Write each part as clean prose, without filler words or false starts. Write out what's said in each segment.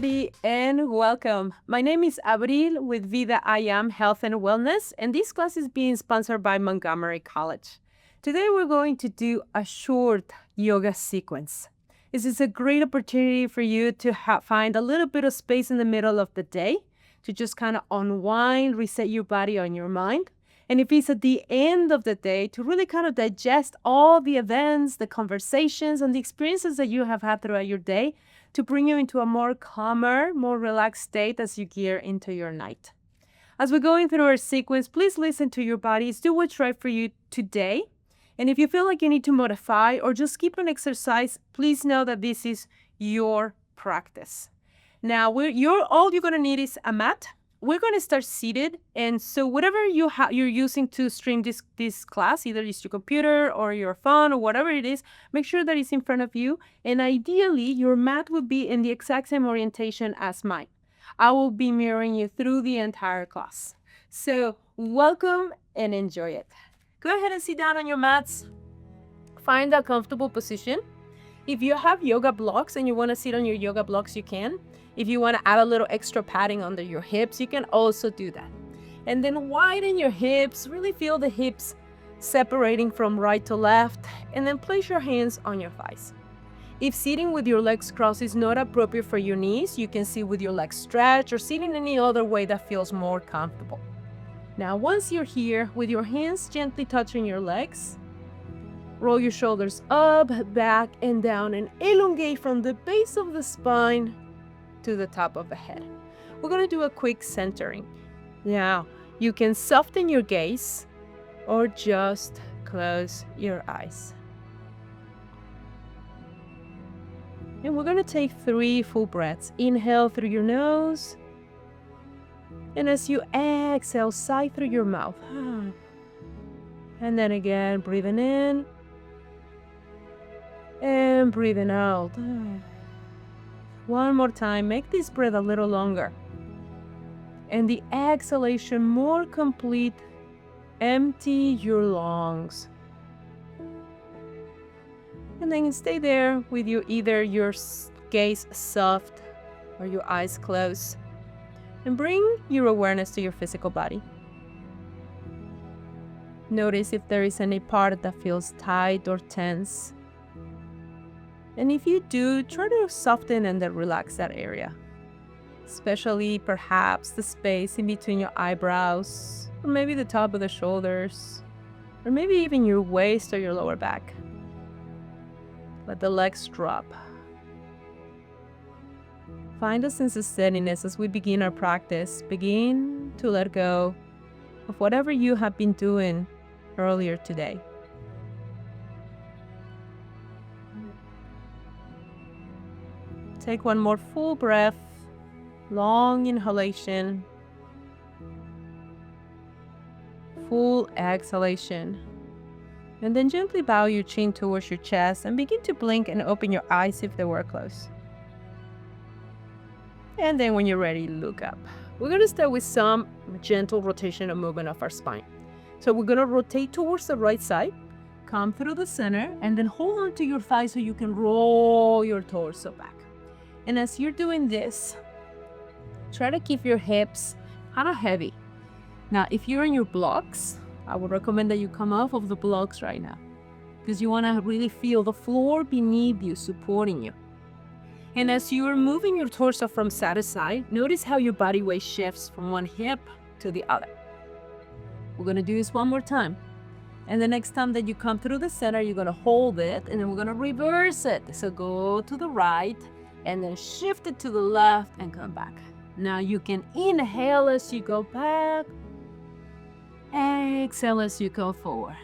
everybody, and welcome. My name is Abril with Vida I Am Health and Wellness, and this class is being sponsored by Montgomery College. Today, we're going to do a short yoga sequence. This is a great opportunity for you to find a little bit of space in the middle of the day to just kind of unwind, reset your body and your mind. And if it's at the end of the day, to really kind of digest all the events, the conversations, and the experiences that you have had throughout your day to bring you into a more calmer, more relaxed state as you gear into your night. As we're going through our sequence, please listen to your bodies. Do what's right for you today. And if you feel like you need to modify or just keep an exercise, please know that this is your practice. Now, all you're going to need is a mat. We're going to start seated, and so whatever you're using to stream this class, either it's your computer or your phone or whatever it is, make sure that it's in front of you, and ideally, your mat will be in the exact same orientation as mine. I will be mirroring you through the entire class. So welcome and enjoy it. Go ahead and sit down on your mats. Find a comfortable position. If you have yoga blocks and you want to sit on your yoga blocks, you can. If you want to add a little extra padding under your hips, you can also do that. And then widen your hips, really feel the hips separating from right to left, and then place your hands on your thighs. If sitting with your legs crossed is not appropriate for your knees, you can sit with your legs stretched or sit in any other way that feels more comfortable. Now, once you're here, with your hands gently touching your legs, roll your shoulders up, back, and down, and elongate from the base of the spine to the top of the head. We're going to do a quick centering. Now, you can soften your gaze or just close your eyes. And we're going to take 3 full breaths. Inhale through your nose. And as you exhale, sigh through your mouth. And then again, breathing in and breathing out. One more time, make this breath a little longer. And the exhalation more complete. Empty your lungs. And then stay there with either your gaze soft or your eyes closed. And bring your awareness to your physical body. Notice if there is any part that feels tight or tense. And if you do, try to soften and then relax that area. Especially perhaps the space in between your eyebrows, or maybe the top of the shoulders, or maybe even your waist or your lower back. Let the legs drop. Find a sense of steadiness as we begin our practice. Begin to let go of whatever you have been doing earlier today. Take one more full breath, long inhalation, full exhalation. And then gently bow your chin towards your chest and begin to blink and open your eyes if they were closed. And then when you're ready, look up. We're going to start with some gentle rotation and movement of our spine. So we're going to rotate towards the right side, come through the center, and then hold on to your thighs so you can roll your torso back. And as you're doing this, try to keep your hips kind of heavy. Now, if you're in your blocks, I would recommend that you come off of the blocks right now because you want to really feel the floor beneath you supporting you. And as you're moving your torso from side to side, notice how your body weight shifts from one hip to the other. We're going to do this one more time. And the next time that you come through the center, you're going to hold it, and then we're going to reverse it. So go to the right, and then shift it to the left and come back. Now you can inhale as you go back. Exhale as you go forward.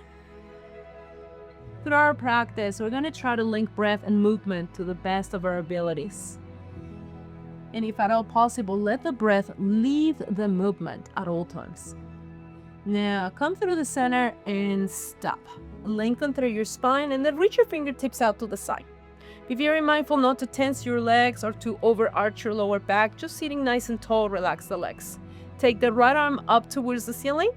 Through our practice, we're going to try to link breath and movement to the best of our abilities. And if at all possible, let the breath lead the movement at all times. Now come through the center and stop. Lengthen through your spine and then reach your fingertips out to the side. Be very mindful not to tense your legs or to overarch your lower back. Just sitting nice and tall, relax the legs. Take the right arm up towards the ceiling.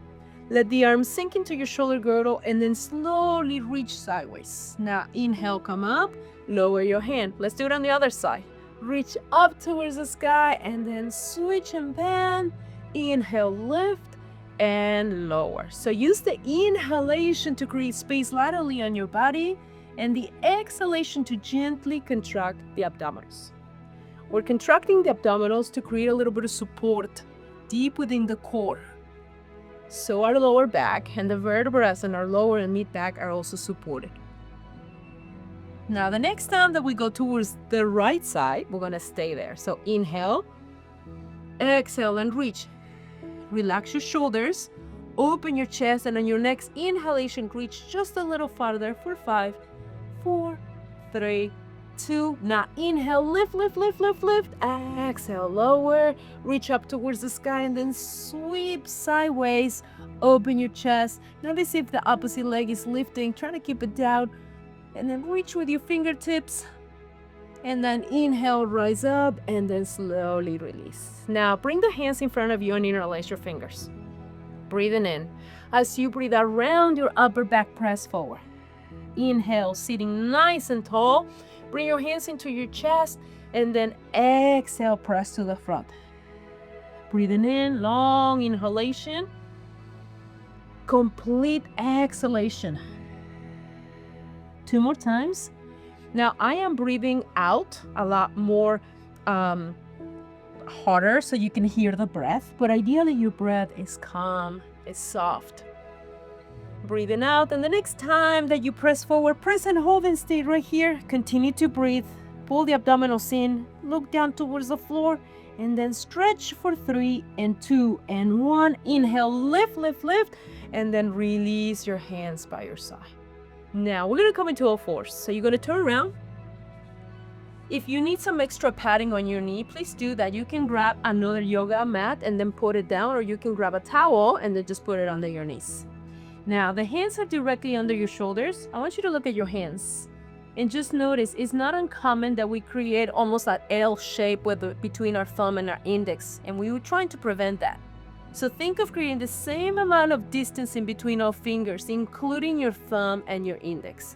Let the arm sink into your shoulder girdle and then slowly reach sideways. Now inhale, come up, lower your hand. Let's do it on the other side. reach up towards the sky, and then switch and bend. Inhale, lift, and lower. So use the inhalation to create space laterally on your body, and the exhalation to gently contract the abdominals. We're contracting the abdominals to create a little bit of support deep within the core. So our lower back and the vertebrae in our lower and mid back are also supported. Now, the next time that we go towards the right side, we're going to stay there. So inhale, exhale, and reach. Relax your shoulders, open your chest, and on your next inhalation, reach just a little farther for 5, 4, 3, 2. Now inhale, lift, lift, lift, lift, lift. Exhale, lower, reach up towards the sky, and then sweep sideways. Open your chest. Notice if the opposite leg is lifting, try to keep it down. And then reach with your fingertips. And then inhale, rise up, and then slowly release. Now bring the hands in front of you and interlace your fingers. Breathing in. As you breathe around your upper back, press forward. Inhale, sitting nice and tall. Bring your hands into your chest, and then exhale, press to the front. Breathing in, long inhalation. Complete exhalation. 2 more times. Now I am breathing out a lot more harder so you can hear the breath, but ideally your breath is calm, it's soft. Breathing out, and the next time that you press forward, press and hold and stay right here. Continue to breathe. Pull the abdominals in, look down towards the floor, and then stretch for 3 and 2 and 1. Inhale, lift, lift, lift, and then release your hands by your side. Now we're gonna come into all fours. So you're gonna turn around. If you need some extra padding on your knee, please do that. You can grab another yoga mat and then put it down, or you can grab a towel and then just put it under your knees. Now the hands are directly under your shoulders. I want you to look at your hands and just notice it's not uncommon that we create almost that L shape between our thumb and our index, and we were trying to prevent that. So think of creating the same amount of distance in between all fingers, including your thumb and your index.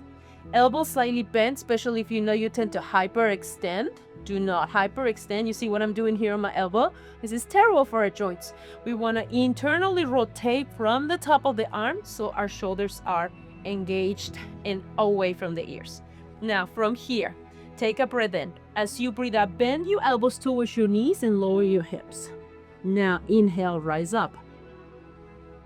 Elbows slightly bent, especially if you know you tend to hyperextend. Do not hyperextend. You see what I'm doing here on my elbow? This is terrible for our joints. We want to internally rotate from the top of the arm so our shoulders are engaged and away from the ears. Now from here, take a breath in. As you breathe out, bend your elbows towards your knees and lower your hips. Now inhale, rise up.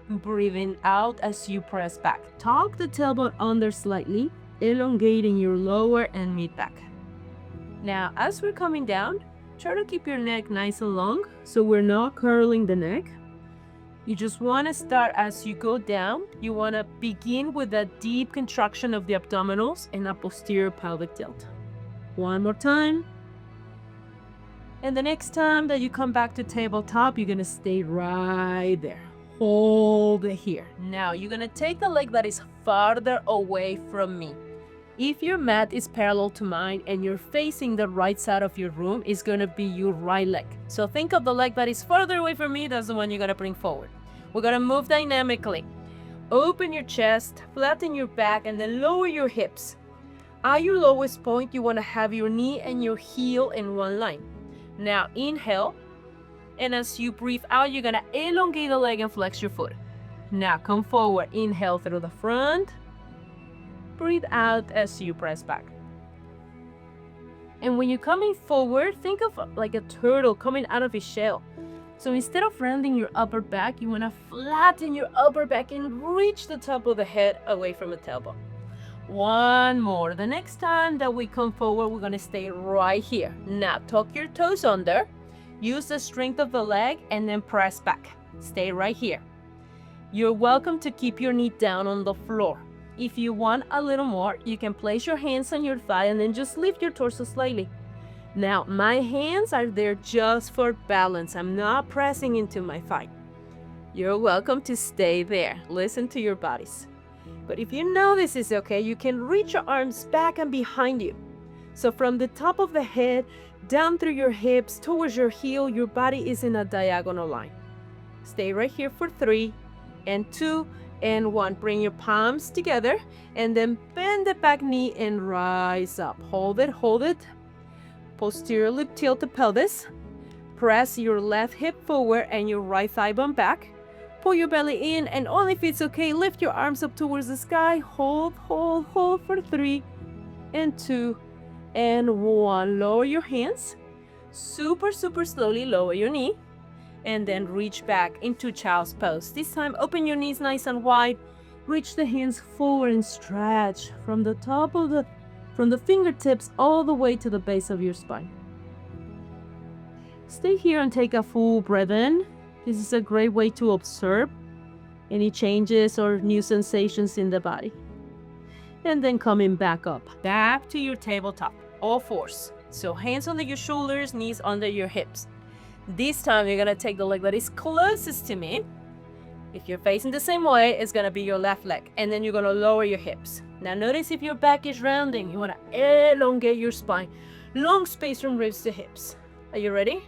Breathing out as you press back. Tuck the tailbone under slightly, elongating your lower and mid back. Now as we're coming down, try to keep your neck nice and long so we're not curling the neck. You just want to start as you go down. You want to begin with a deep contraction of the abdominals and a posterior pelvic tilt. One more time. And the next time that you come back to tabletop, you're going to stay right there. Hold it here. Now you're going to take the leg that is farther away from me. If your mat is parallel to mine and you're facing the right side of your room, it's going to be your right leg. So think of the leg that is farther away from me. That's the one you're going to bring forward. We're going to move dynamically. Open your chest, flatten your back, and then lower your hips. At your lowest point, you want to have your knee and your heel in one line. Now inhale, and as you breathe out, you're gonna elongate the leg and flex your foot. Now come forward, inhale through the front, breathe out as you press back. And when you're coming forward, think of like a turtle coming out of its shell. So instead of rounding your upper back, you wanna flatten your upper back and reach the top of the head away from the tailbone. One more. The next time that we come forward, we're going to stay right here. Now, tuck your toes under. Use the strength of the leg and then press back. Stay right here. You're welcome to keep your knee down on the floor. If you want a little more, you can place your hands on your thigh and then just lift your torso slightly. Now, my hands are there just for balance. I'm not pressing into my thigh. You're welcome to stay there. Listen to your bodies. But if you know this is okay, you can reach your arms back and behind you. So from the top of the head, down through your hips, towards your heel, your body is in a diagonal line. Stay right here for 3 and 2 and 1. Bring your palms together and then bend the back knee and rise up. Hold it, hold it. Posteriorly tilt the pelvis. Press your left hip forward and your right thigh bone back. Pull your belly in, and only if it's okay, lift your arms up towards the sky. Hold, hold, hold for 3 and 2 and 1. Lower your hands. Super, super slowly lower your knee. And then reach back into child's pose. This time, open your knees nice and wide. Reach the hands forward and stretch from the top of from the fingertips all the way to the base of your spine. Stay here and take a full breath in. This is a great way to observe any changes or new sensations in the body. And then coming back up to your tabletop, all fours. So hands under your shoulders, knees under your hips. This time you're gonna take the leg that is closest to me. If you're facing the same way, it's gonna be your left leg. And then you're gonna lower your hips. Now notice if your back is rounding, you wanna elongate your spine. Long space from ribs to hips. Are you ready?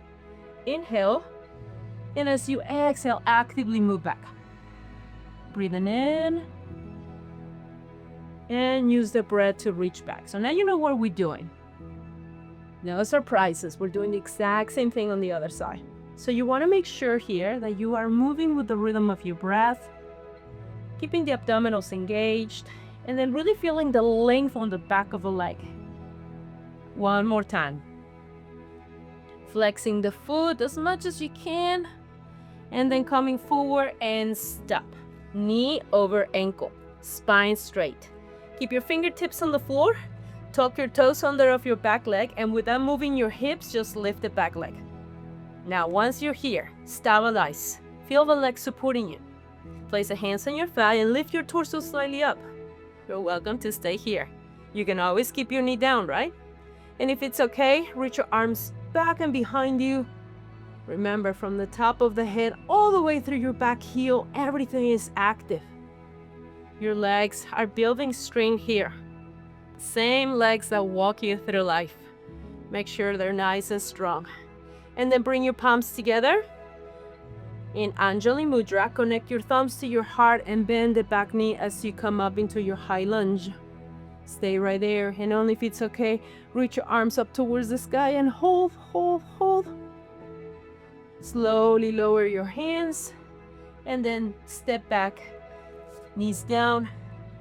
Inhale. And as you exhale, actively move back. Breathing in. And use the breath to reach back. So now you know what we're doing. No surprises. We're doing the exact same thing on the other side. So you want to make sure here that you are moving with the rhythm of your breath, keeping the abdominals engaged, and then really feeling the length on the back of the leg. One more time. Flexing the foot as much as you can, and then coming forward and stop. Knee over ankle, spine straight. Keep your fingertips on the floor. Tuck your toes under of your back leg, and without moving your hips, just lift the back leg. Now, once you're here, stabilize. Feel the leg supporting you. Place the hands on your thigh and lift your torso slightly up. You're welcome to stay here. You can always keep your knee down, right? And if it's okay, reach your arms back and behind you. Remember, from the top of the head all the way through your back heel, everything is active. Your legs are building strength here. Same legs that walk you through life. Make sure they're nice and strong. And then bring your palms together. In Anjali Mudra, connect your thumbs to your heart and bend the back knee as you come up into your high lunge. Stay right there, and only if it's okay, reach your arms up towards the sky and hold, hold, hold. Slowly lower your hands, and then step back, knees down,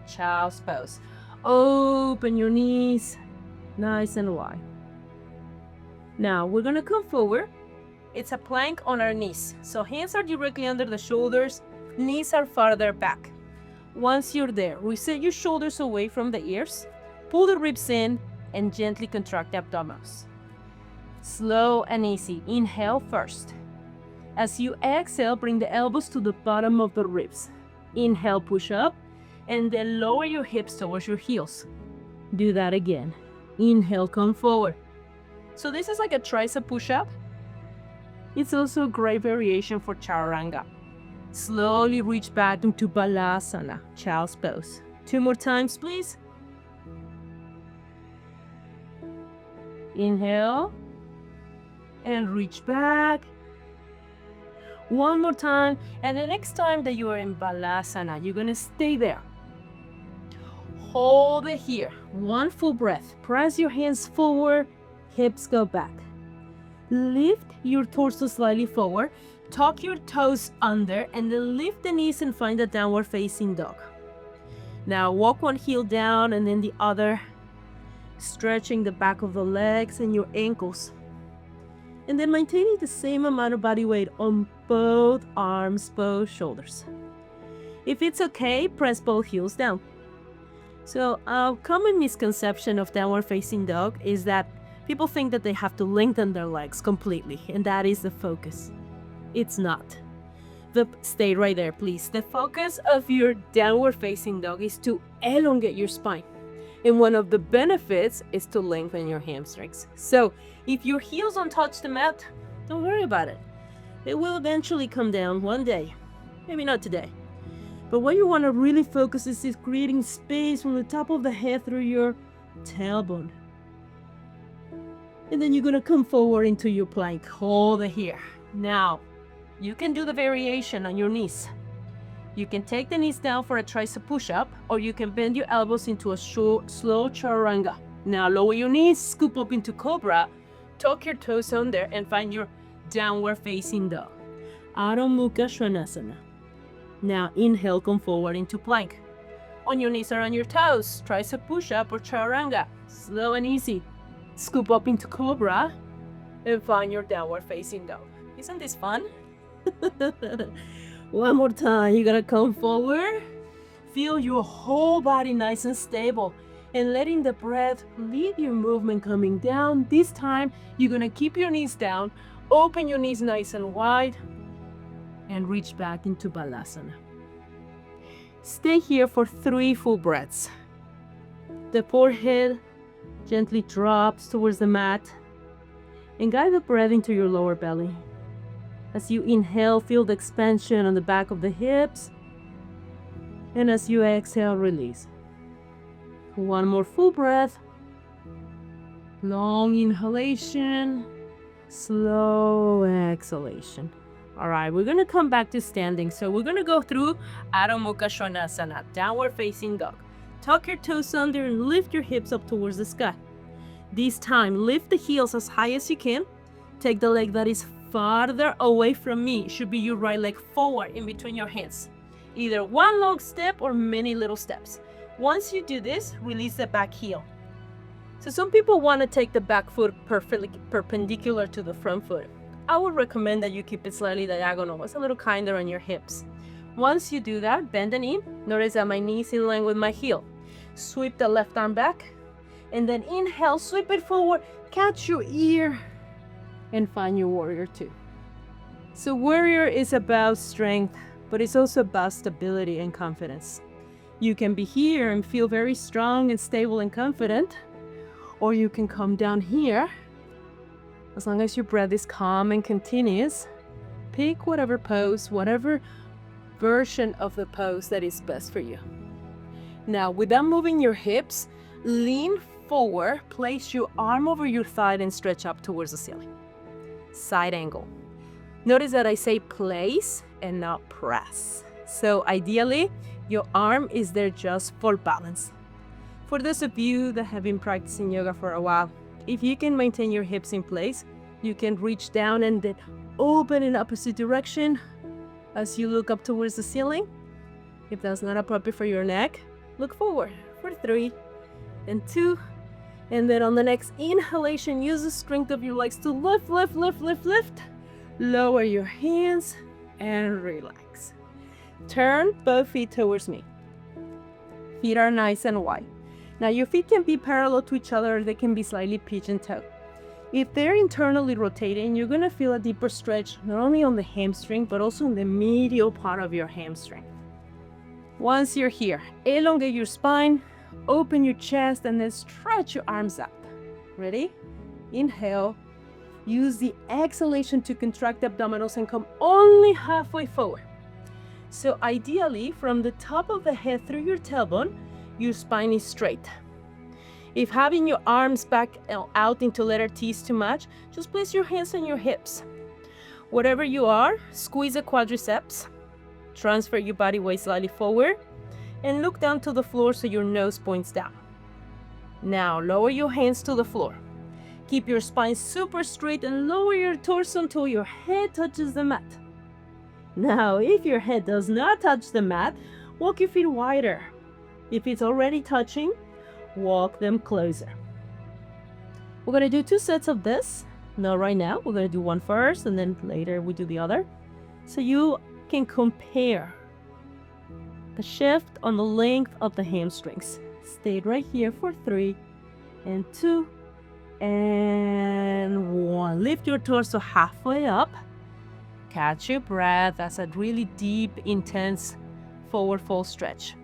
child's pose. Open your knees, nice and wide. Now we're gonna come forward. It's a plank on our knees. So hands are directly under the shoulders, knees are farther back. Once you're there, reset your shoulders away from the ears, pull the ribs in, and gently contract the abdominals. Slow and easy. Inhale first. As you exhale, bring the elbows to the bottom of the ribs. Inhale, push up, and then lower your hips towards your heels. Do that again. Inhale, come forward. So this is like a tricep push-up. It's also a great variation for chaturanga. Slowly reach back into balasana, child's pose. 2 more times, please. Inhale, and reach back. 1 more time, and the next time that you are in balasana, you're gonna stay there. Hold it here. 1 full breath. Press your hands forward, hips go back. Lift your torso slightly forward, tuck your toes under, and then lift the knees and find a downward facing dog. Now walk one heel down and then the other, stretching the back of the legs and your ankles. And then maintaining the same amount of body weight on both arms, both shoulders. If it's okay, press both heels down. So a common misconception of downward facing dog is that people think that they have to lengthen their legs completely, and that is the focus. It's not. Stay right there, please. The focus of your downward facing dog is to elongate your spine. And one of the benefits is to lengthen your hamstrings. So if your heels don't touch the mat, don't worry about it. They will eventually come down one day. Maybe not today. But what you want to really focus is creating space from the top of the head through your tailbone. And then you're going to come forward into your plank. Hold it here. Now, you can do the variation on your knees. You can take the knees down for a tricep push-up, or you can bend your elbows into a short, slow chaturanga. Now lower your knees, scoop up into cobra, tuck your toes under and find your downward facing dog. Adho Mukha Svanasana. Now inhale, come forward into plank. On your knees or on your toes, tricep push-up or chaturanga. Slow and easy. Scoop up into cobra and find your downward facing dog. Isn't this fun? One more time, you gotta come forward. Feel your whole body nice and stable and letting the breath lead your movement coming down. This time, you're gonna keep your knees down, open your knees nice and wide, and reach back into Balasana. Stay here for 3 full breaths. The forehead gently drops towards the mat and guide the breath into your lower belly. As you inhale, feel the expansion on the back of the hips. And as you exhale, release. One more full breath. Long inhalation, slow exhalation. All right, we're gonna come back to standing. So we're gonna go through Adho Mukha Svanasana, downward facing dog. Tuck your toes under and lift your hips up towards the sky. This time, lift the heels as high as you can. Take the leg that is farther away from me. It should be your right leg forward in between your hands. Either one long step or many little steps. Once you do this, release the back heel. So some people want to take the back foot perfectly perpendicular to the front foot. I would recommend that you keep it slightly diagonal. It's a little kinder on your hips. Once you do that, bend the knee. Notice that my knee is in line with my heel. Sweep the left arm back. And then inhale, sweep it forward, catch your ear, and find your warrior 2. So warrior is about strength, but it's also about stability and confidence. You can be here and feel very strong and stable and confident, or you can come down here. As long as your breath is calm and continuous, pick whatever pose, whatever version of the pose that is best for you. Now, without moving your hips, lean forward, place your arm over your thigh and stretch up towards the ceiling. Side angle. Notice that I say place and not press. So ideally, your arm is there just for balance. For those of you that have been practicing yoga for a while, if you can maintain your hips in place, you can reach down and then open in opposite direction as you look up towards the ceiling. If that's not appropriate for your neck, look forward for 3 and 2. And then on the next inhalation, use the strength of your legs to lift, lift, lift, lift, lift. Lower your hands and relax. Turn both feet towards me. Feet are nice and wide. Now your feet can be parallel to each other, or they can be slightly pigeon-toed. If they're internally rotating, you're gonna feel a deeper stretch, not only on the hamstring, but also in the medial part of your hamstring. Once you're here, elongate your spine, open your chest, and then stretch your arms up. Ready? Inhale. Use the exhalation to contract the abdominals and come only halfway forward. So ideally, from the top of the head through your tailbone, your spine is straight. If having your arms back out into letter T is too much, just place your hands on your hips. Whatever you are, squeeze the quadriceps, transfer your body weight slightly forward, and look down to the floor so your nose points down. Now lower your hands to the floor. Keep your spine super straight and lower your torso until your head touches the mat. Now, if your head does not touch the mat, walk your feet wider. If it's already touching, walk them closer. We're going to do 2 sets of this. Not right now. We're going to do one first and then later we do the other. So you can compare the shift on the length of the hamstrings. Stay right here for 3 and 2 and 1. Lift your torso halfway up. Catch your breath. That's a really deep, intense forward fold stretch.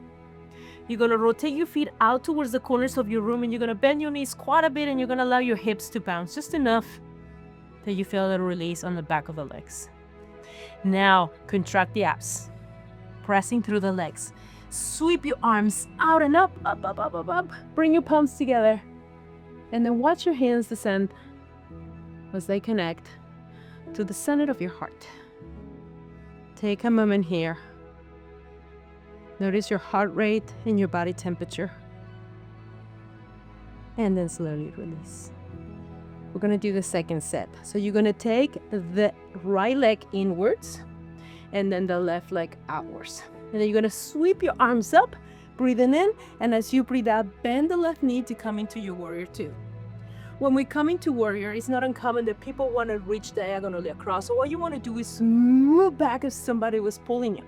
You're going to rotate your feet out towards the corners of your room, and you're going to bend your knees quite a bit, and you're going to allow your hips to bounce just enough that you feel a little release on the back of the legs. Now, contract the abs, pressing through the legs. Sweep your arms out and up, up, up, up, up, up. Bring your palms together, and then watch your hands descend as they connect to the center of your heart. Take a moment here. Notice your heart rate and your body temperature. And then slowly release. we're gonna do the second set. So you're gonna take the right leg inwards and then the left leg outwards. And then you're gonna sweep your arms up, breathing in, and as you breathe out, bend the left knee to come into your warrior two. When we come into warrior, it's not uncommon that people want to reach diagonally across. So what you want to do is move back if somebody was pulling you.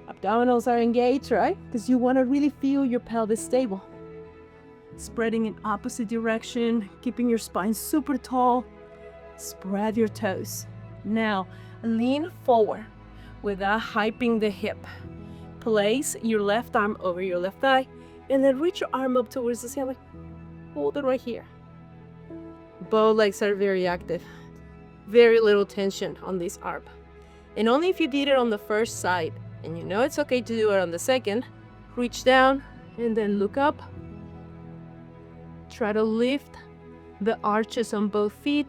Abdominals are engaged, right? Because you want to really feel your pelvis stable. Spreading in opposite direction, keeping your spine super tall. Spread your toes. Now, lean forward without hyping the hip. Place your left arm over your left thigh, and then reach your arm up towards the ceiling. Hold it right here. Both legs are very active. Very little tension on this arm. And only if you did it on the first side, and you know it's okay to do it on the second, reach down and then look up. Try to lift the arches on both feet.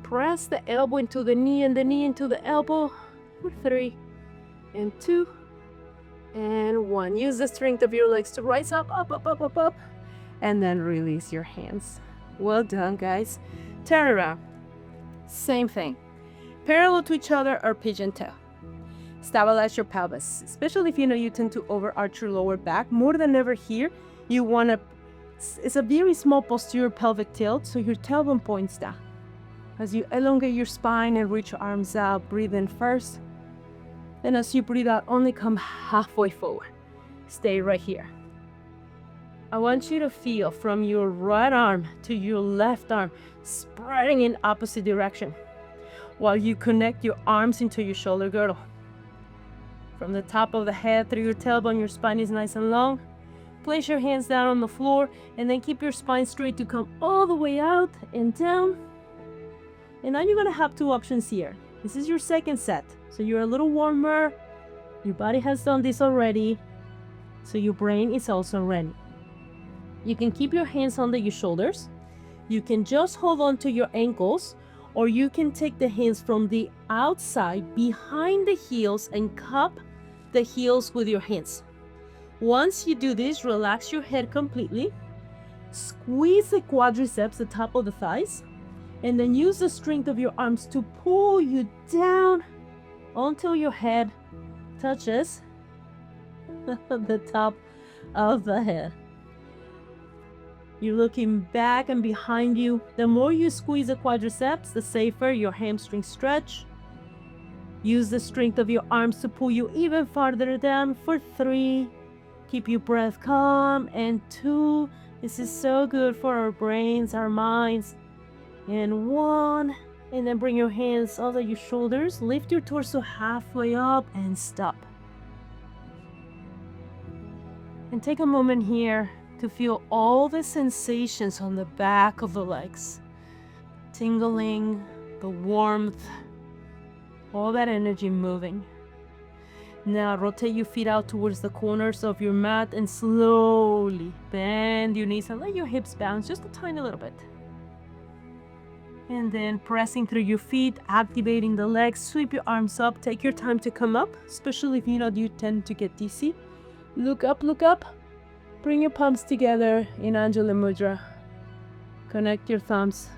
Press the elbow into the knee and the knee into the elbow for 3 and 2 and 1. Use the strength of your legs to rise up, up, up, up, up, up, and then release your hands. Well done, guys. Turn around. Same thing. Parallel to each other or pigeon toe. Stabilize your pelvis, especially if you know you tend to overarch your lower back. More than ever here, you want to, it's a very small posterior pelvic tilt, so your tailbone points down. As you elongate your spine and reach your arms out, breathe in first. Then as you breathe out, only come halfway forward. Stay right here. I want you to feel from your right arm to your left arm, spreading in opposite direction, while you connect your arms into your shoulder girdle. From the top of the head through your tailbone, your spine is nice and long. Place your hands down on the floor, and then keep your spine straight to come all the way out and down. And now you're gonna have 2 options here. This is your second set, so you're a little warmer. Your body has done this already, so your brain is also ready. You can keep your hands under your shoulders. You can just hold on to your ankles, or you can take the hands from the outside behind the heels and cup the heels with your hands. Once you do this, relax your head completely. Squeeze the quadriceps, the top of the thighs, and then use the strength of your arms to pull you down until your head touches the top of the head. You're looking back and behind you. The more you squeeze the quadriceps, the safer your hamstrings stretch. Use the strength of your arms to pull you even farther down for 3. Keep your breath calm. And 2. This is so good for our brains, our minds. And 1. And then bring your hands under your shoulders. Lift your torso halfway up and stop. And take a moment here to feel all the sensations on the back of the legs. Tingling, the warmth, all that energy moving. Now rotate your feet out towards the corners of your mat and slowly bend your knees and let your hips bounce just a tiny little bit. And then pressing through your feet, activating the legs, sweep your arms up. Take your time to come up, especially if you know you tend to get dizzy. Look up, look up. Bring your palms together in Anjali Mudra. Connect your thumbs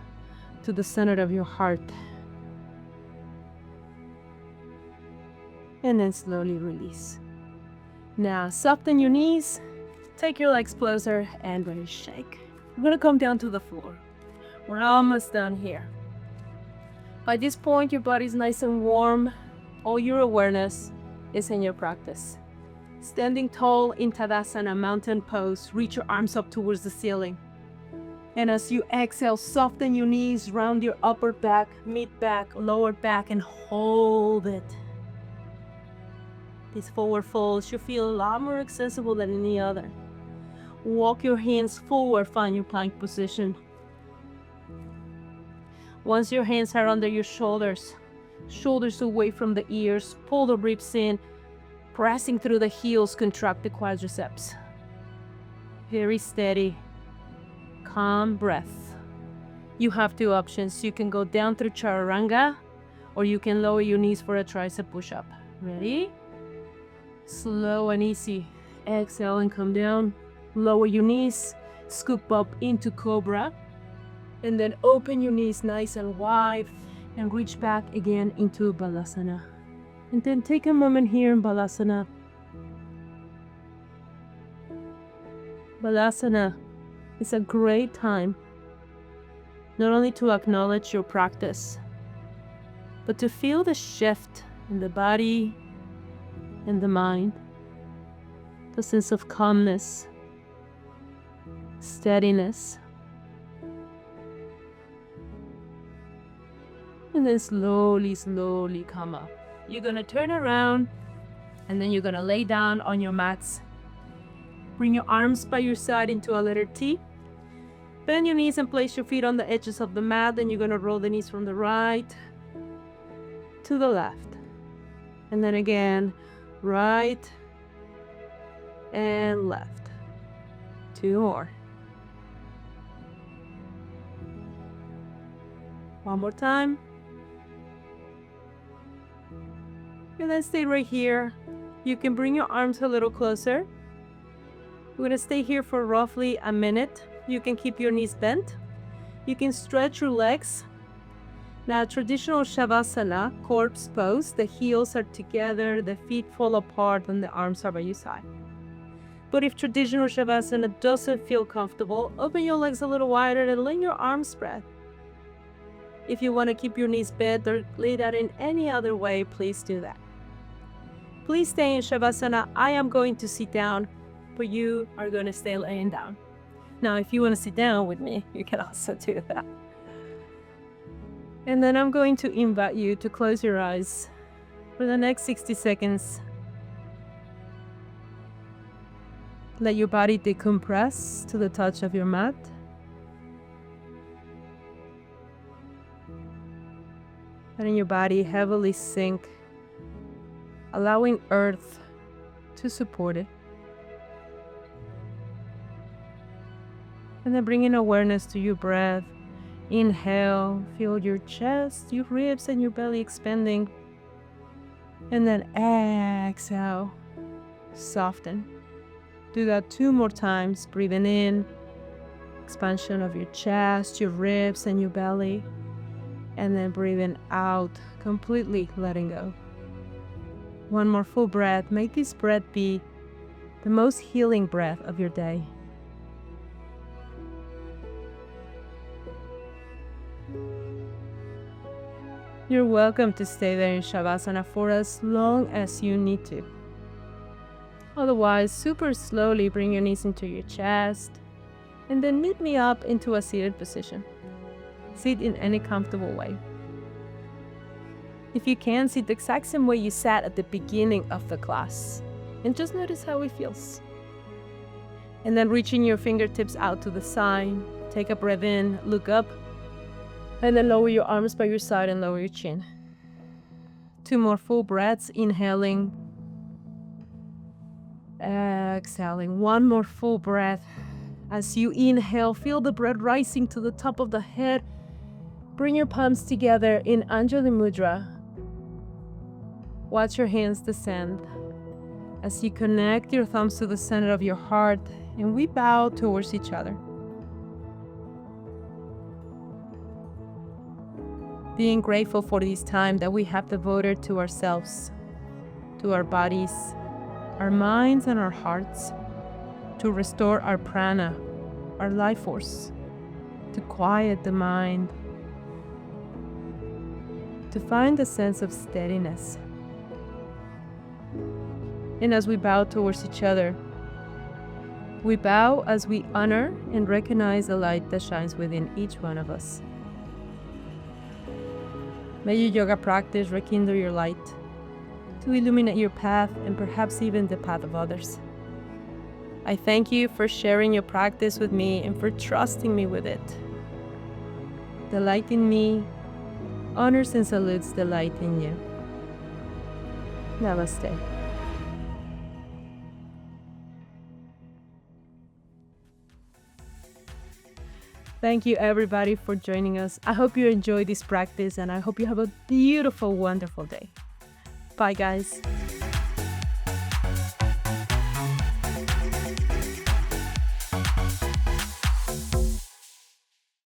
to the center of your heart. And then slowly release. Now soften your knees. Take your legs closer and ready to shake. We're going to come down to the floor. We're almost done here. By this point, your body's nice and warm. All your awareness is in your practice. Standing tall in Tadasana, mountain pose, reach your arms up towards the ceiling. And as you exhale, soften your knees, round your upper back, mid back, lower back, and hold it. This forward fold should feel a lot more accessible than any other. Walk your hands forward, find your plank position. Once your hands are under your shoulders, shoulders away from the ears, pull the ribs in, pressing through the heels, contract the quadriceps. Very steady, calm breath. You have 2 options. You can go down through chaturanga, or you can lower your knees for a tricep push-up. Ready? Slow and easy. Exhale and come down. Lower your knees, scoop up into cobra. And then open your knees nice and wide and reach back again into Balasana. And then take a moment here in Balasana. Balasana is a great time not only to acknowledge your practice, but to feel the shift in the body and the mind, the sense of calmness, steadiness. And then slowly come up. You're gonna turn around and then you're gonna lay down on your mats. Bring your arms by your side into a letter T. Bend your knees and place your feet on the edges of the mat. Then you're gonna roll the knees from the right to the left. And then again, right and left. 2 more. One more time. And then stay right here. You can bring your arms a little closer. We're gonna stay here for roughly a minute. You can keep your knees bent. You can stretch your legs. Now, traditional Shavasana, corpse pose, the heels are together, the feet fall apart, and the arms are by your side. But if traditional Shavasana doesn't feel comfortable, open your legs a little wider and let your arms spread. If you want to keep your knees bent or lay that in any other way, please do that. Please stay in Shavasana. I am going to sit down, but you are going to stay laying down. Now, if you want to sit down with me, you can also do that. And then I'm going to invite you to close your eyes for the next 60 seconds. Let your body decompress to the touch of your mat. Letting your body heavily sink, allowing earth to support it. And then bringing awareness to your breath. Inhale, feel your chest, your ribs, and your belly expanding. And then exhale, soften. Do that 2 more times, breathing in, expansion of your chest, your ribs, and your belly. And then breathing out, completely letting go. 1 more full breath. Make this breath be the most healing breath of your day. You're welcome to stay there in Shavasana for as long as you need to. Otherwise, super slowly bring your knees into your chest and then meet me up into a seated position. Sit in any comfortable way. If you can, sit the exact same way you sat at the beginning of the class and just notice how it feels. And then reaching your fingertips out to the side, take a breath in, look up, and then lower your arms by your side and lower your chin. 2 more full breaths, inhaling, exhaling. 1 more full breath. As you inhale, feel the breath rising to the top of the head. Bring your palms together in Anjali Mudra. Watch your hands descend as you connect your thumbs to the center of your heart, and we bow towards each other. Being grateful for this time that we have devoted to ourselves, to our bodies, our minds, and our hearts, to restore our prana, our life force, to quiet the mind, to find a sense of steadiness. And as we bow towards each other, we bow as we honor and recognize the light that shines within each one of us. May your yoga practice rekindle your light to illuminate your path and perhaps even the path of others. I thank you for sharing your practice with me and for trusting me with it. The light in me honors and salutes the light in you. Namaste. Thank you everybody for joining us. I hope you enjoyed this practice and I hope you have a beautiful, wonderful day. Bye guys.